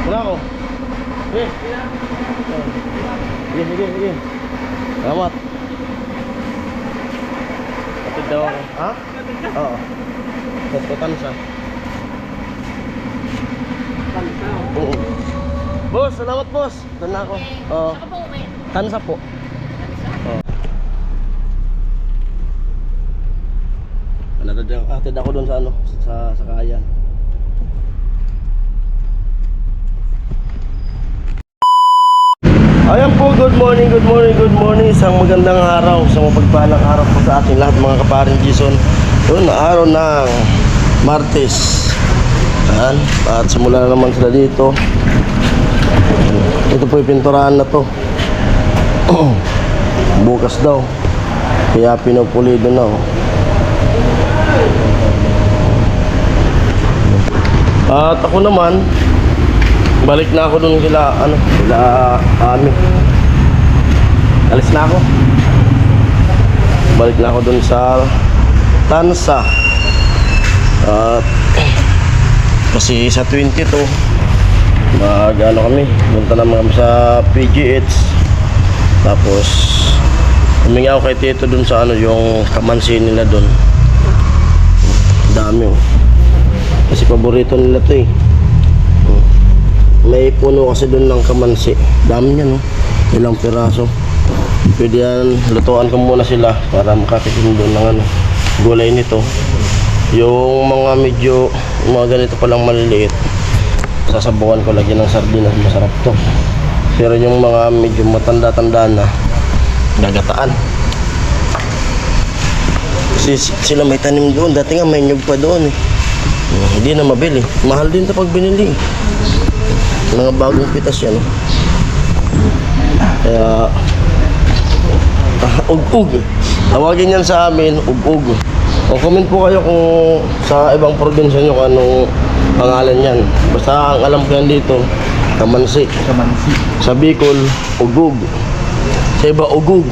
Wala ako. Sige. Sige. Salamat. Kapit daw ako. Ha? Oo. Tansa. Oo. Boss, salamat boss. Doon na ako. Oo. Tansa po. Oo. Atid ako doon sa ano, sa kayan. Ayan po, good morning. Isang magandang araw, isang mapagpahalang araw po sa ating lahat mga kaparing Jason. Yun, araw ng Martes. Ayan, at simula na naman sila dito. Ito po yung pinturahan na to. Bukas daw, kaya pinupulido na oh. At ako naman, balik na ako dun sila amin. Alis na ako. Balik na ako dun sa Tansa. At kasi sa 22 kami, punta naman kami sa PGH. Tapos humingi ako kay Tito dun sa yung kamansi nila dun. Dami oh. Kasi paborito nila to eh. May puno kasi doon ng kamansi. Dami niya no. Ilang piraso. Pwede yan, lutuan ko muna sila para makatikim doon ng gulay nito. Yung mga medyo, mga ganito palang maliliit, sasabukan ko lagi ng sardinas. Masarap to. Pero yung mga medyo matanda-tanda na, gagataan. Kasi sila may tanim doon. Dati nga may nyug pa doon eh. Hindi na mabili. Mahal din ito pag binili. Mga bagong pitas yan. Kaya ug-ug. Tawagin yan sa amin, ug-ug. O comment po kayo kung sa ibang probinsya nyo kung anong pangalan yan. Basta ang alam ko yan dito, kamansi. Sa Bicol, ug-ug. Sa iba, ug-ug.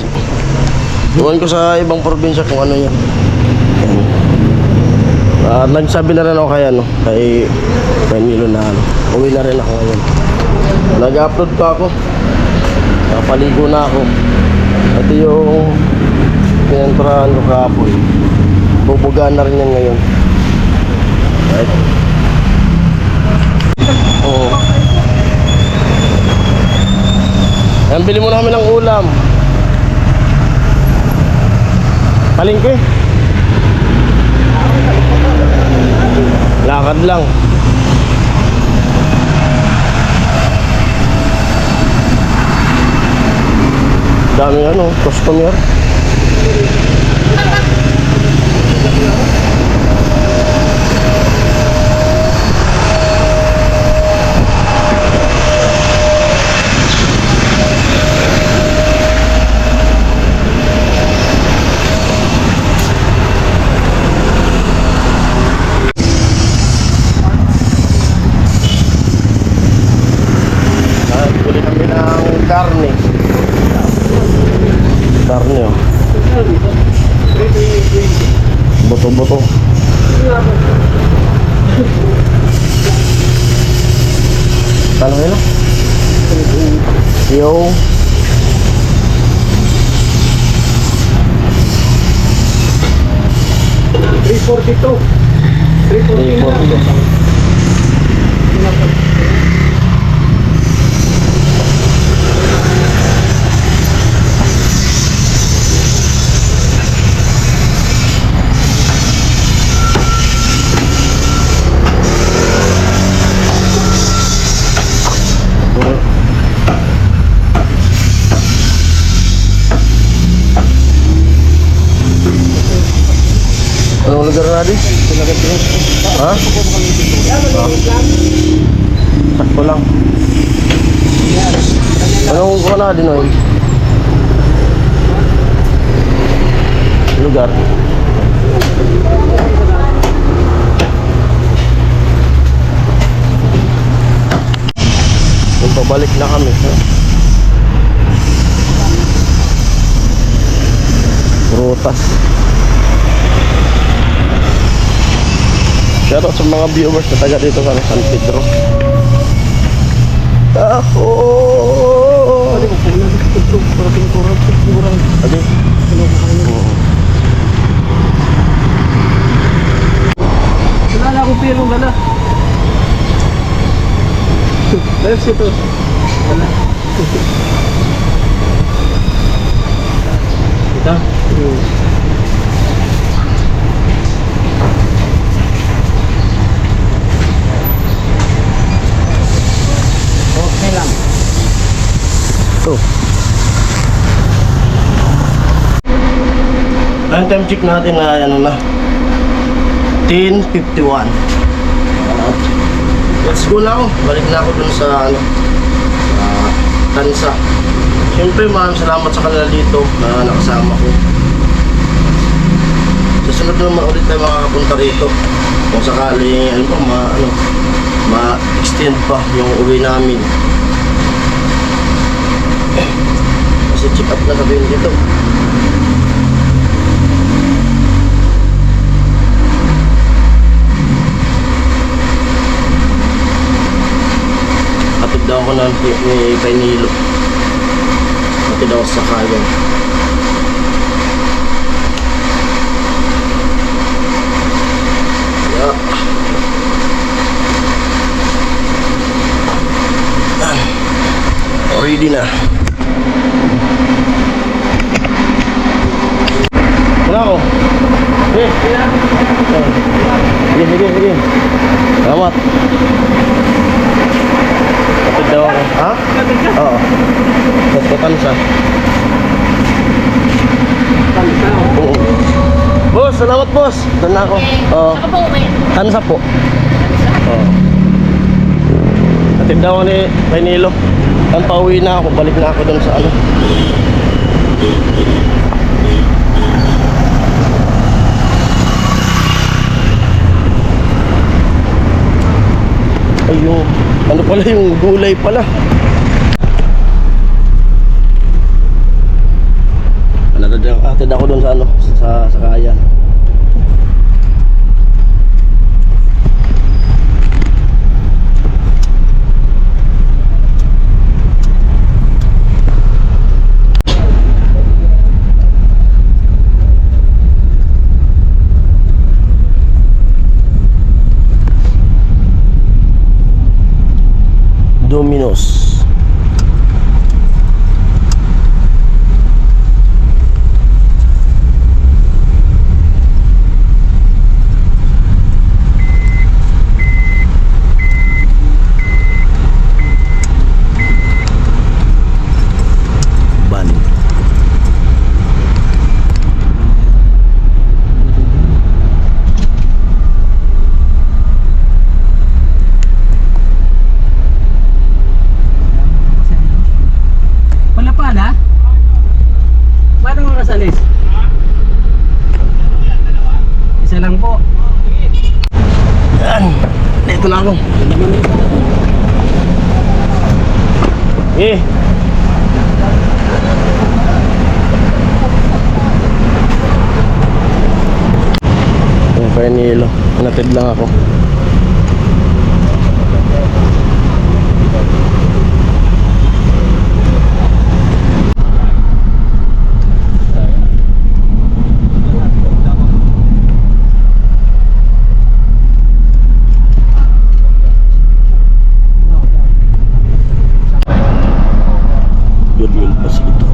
Iwan ko sa ibang probinsya kung ano yan. Nagsabi na rin ako kay Nilo na uwi na rin ako ngayon. Nag-upload pa ako. Napaligo na ako. Ito yung pinenturahan ko kahapon. Bubugaan na rin yan ngayon. Right? Oo. Ayan, bili muna kami ng ulam. Palengke. Lakad lang. Dami customer. Karne oh. Boto-boto. Kano yun? Yo. $342. Anong lugar na din? Ha? Sakto lang. Anong lugar na din oy? Lugar? Pabalik na kami. Prutas. Shoutout sa mga viewers na taga dito sa San Pedro. Oo. Adi. Oo. Wala akong pirong gala. Ayos ito. Wala. Ito? Okay lang. Ito. Ang time check natin na ano na 10:51. Let's go na ako. Balik na ako dun sa ano Tansa. Siyempre maraming salamat sa kanila dito na nakasama ko. Susunod naman ulit tayo makakapunta rito. Kung sakali ano pa ma-extend pa yung uwi namin. Kasi check up na sabihin dito. Hatid daw ako ng Kainilo. Hatid daw sa Kayan. Yeah. Ready na. Wala ako. Sige. Salamat. Kapit daw ako. Ha? Oo. Tansa. Oo. Boss, salamat boss. Doon na ako. Oo. Tansa po. Oo. Kapit daw ako ni Kainilo. Ang pauwi na ako. Balik na ako doon sa ano. Ayun, ano pala yung gulay pala. Atid ako doon sa ano, sa Kayan. Domino's. Ban. Pala? Paano mga kasalis? Isa lang po. Yan. Dito na ako. Eh. Yung Kainilo. Natid lang ako. Goodwill pa ito.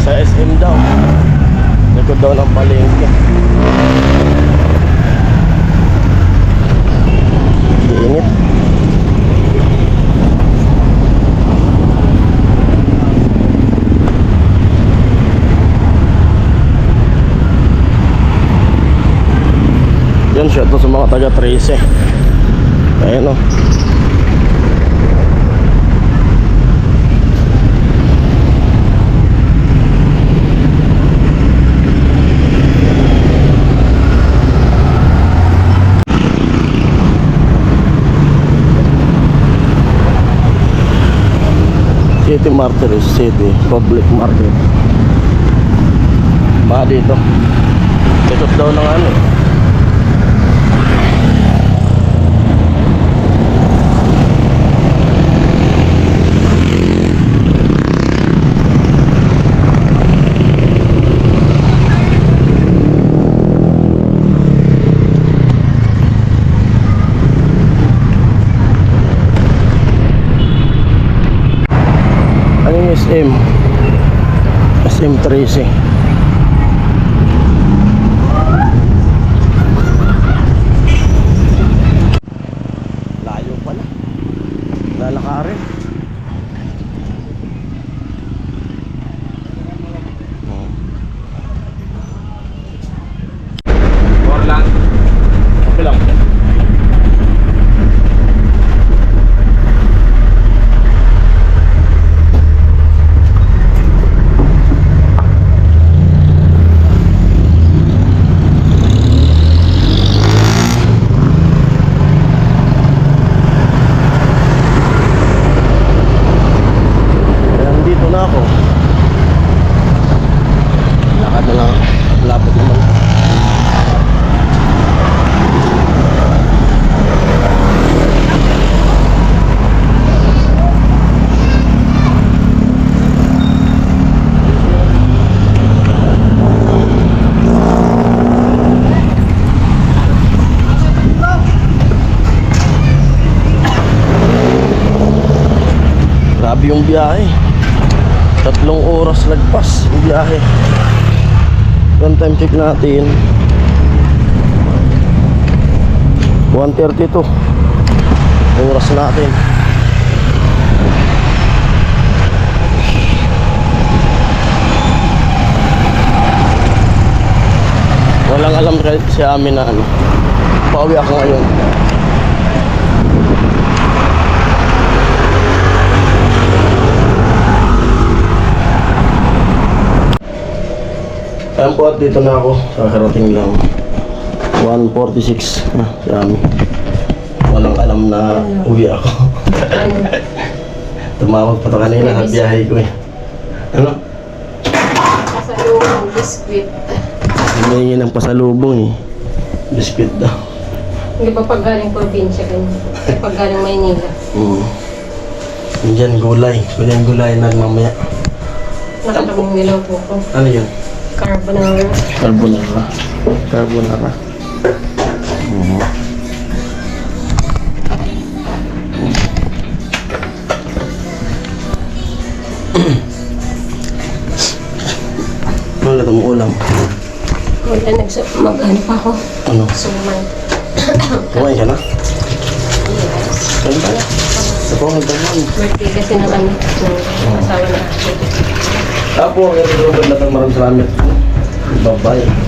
Sa SM daw. Likod daw ng palengke. Init. Yan siya to sa mga taga 13. Ayan o. City Martyrs City Public Market. Ba dito. Ikot daw ng ano. Ano yung SM? SM 13. Layo pala. Lalakarin. Orlan. Okay lang. Nandito na ako. Lakad na lang. Lapit naman. Grabe yung biyahe. 3 oras lagpas yung biyahe. Yung time check natin 1:32 oras natin. Walang alam kahit si amin na ano, pauwi ako ngayon. Ayan po at dito na ako. Kakarating lang 1:46 na si Ami. Walang alam na uwi ako. Tumawag pa to kanina sa biyahe ko eh. Ano? Pasalubong, biskwit. Humingi ng pasalubong eh. Biscuit daw. Hindi pa pag galing probinsya, ganyan. Pag galing Maynila. Diyan gulay. Pwede yung gulay na mamaya. Nakatabong niluto ko. Ano yun? Carbonara. Carbonara. Carbonara. Wala itong ulam. Wala mag-ano pa ako. Ano? Suman. Kumain ka na? Yes. Saan tayo? Sa pangod naman. Birthday kasi naman ng asawa na ako. Apo, ngayon Robert, maraming salamat. Bye-bye.